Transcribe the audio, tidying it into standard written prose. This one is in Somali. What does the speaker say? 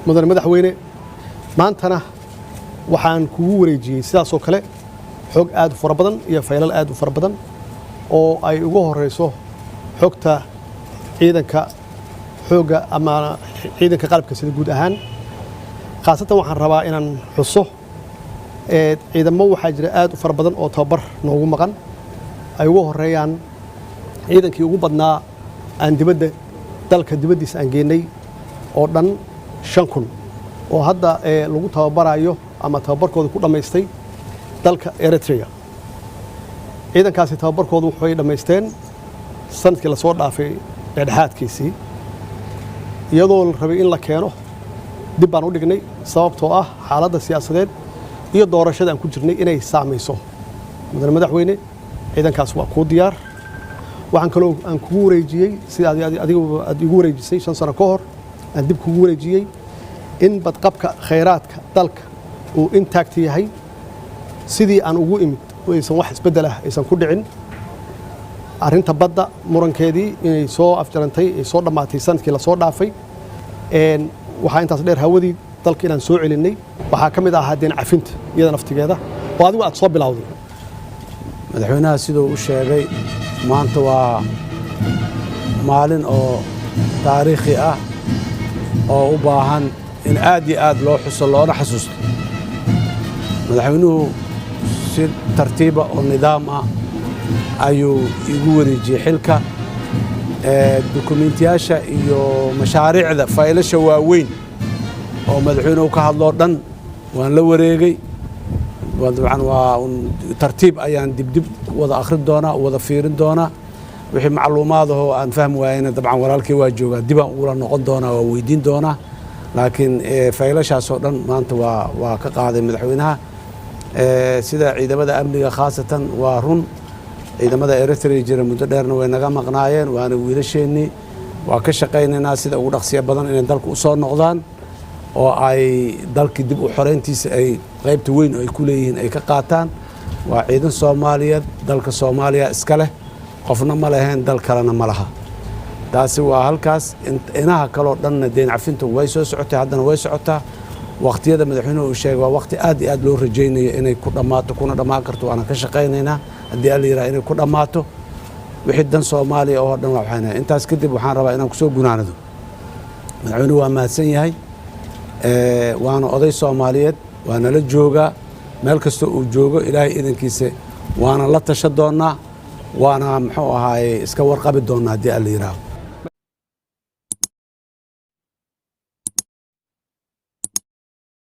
مدن مدحوينه maantana waxaan kugu wareejiyay sidaas oo kale xog aad u fara badan iyo faylal aad u fara badan oo ay ugu horeyso xogta ciidanka xooga ama ciidanka qalabka sida guud ahaan khaasatan waxaan rabaa inaan xuso ciidamo waxaa jira aad u fara badan oo tababar noogu maqan ay ugu horeeyaan ciidankii ugu badnaa aan dibadda dalka dibaddiisa aan geynay oo dhan 5,000 oo hadda lagu tababarayo ama tababarkooda ku dhameystay dalka Eritrea ciidankaasi tababarkoodu waxay dhameysteen sanadkii la soo dhaafay dhexdhexaadkiisii iyadoo la rabay in la keeno dib baan u dhignay sababtoo ah xaaladda siyaasadeed iyo doorashada aan ku jirnay inay saameyso madaxweyne ciidankaas waa ku diyaar waxaan kaloo aan kugu wareejiyay sida adigu aad igu wareejisay 5 sano ka hor aan dib kugu wareejiyay in badqabka khayraadka dalka uu intact yahay sidii aan ugu imid aysan wax isbedel ah aysan ku dhicin arinta badda murankeedii inay soo afjarantay ay soo dhamaatay sanadkii la soo dhaafay waxa intaas dheer hawadii dalka inaan soo celinay waxa kamid ah hadeen cafinta iyada naftigeeda oo adigu aad soo bilowday madaxweynaha sidoo uu sheegay maanta waa maalin oo taariikhi ah oo u baahan in aad iyo aad loo xuso loona xasuusto madaxweynuhu si tartiiba oo nidaam ah ayuu igu wareejiyay xilka dukumeentiyaasha iyo mashaariicda faylasha waaweyn oo madaxweynuhu ka hadlo dhan waan la wareegay waa tartiib ayaan dib wada akhrin doonaa wada fiirin doonaa wixii macluumaadahoo aan fahmi waayayna dabcan walaalkay waa joogaa dibaan ugula noqon doonaa waa weydiin doonaa laakiin faylashaasoo dhan maanta waa ka qaaday madaxweynaha sida ciidamada amniga khaasatan waa run ciidamada Eritrea jira muddo dheerna way naga maqnaayeen waana wiilasheennii waa ka shaqaynaynaa sida ugu dhaqsiya badan inay dalka u soo noqdaan oo ay dalkii dib u xoreyntiisa ay qaybta weyn oo ay ku leeyihiin ay ka qaataan waa ciidan Soomaaliyeed dalka Soomaaliya iska leh qofna ma lahayn dal kalena ma laha taasi waa halkaas inaha kaloo dhanna deen cafintu way soo socotay haddana way socotaa waqtiyada madaxweynuhu uu sheegay waa waqti aad iyo aad loo rajaynayo inay ku dhamaato kuna dhamaan karto waana ka shaqaynaynaa haddii alla yiraahdo inay ku dhamaato wixii dan Soomaaliya oo dhan waxayna intaas kadib waxaan rabaa inaan ku soo gunaanado madaxweynuhu waa mahadsan yahay waana oday Soomaaliyeed waana la joogaa meel kasta uu joogo ilaahay idankiisa waana la tashan doonaa waana muxuu ahaay iska warqabi doonaa haddii alla yiraahdo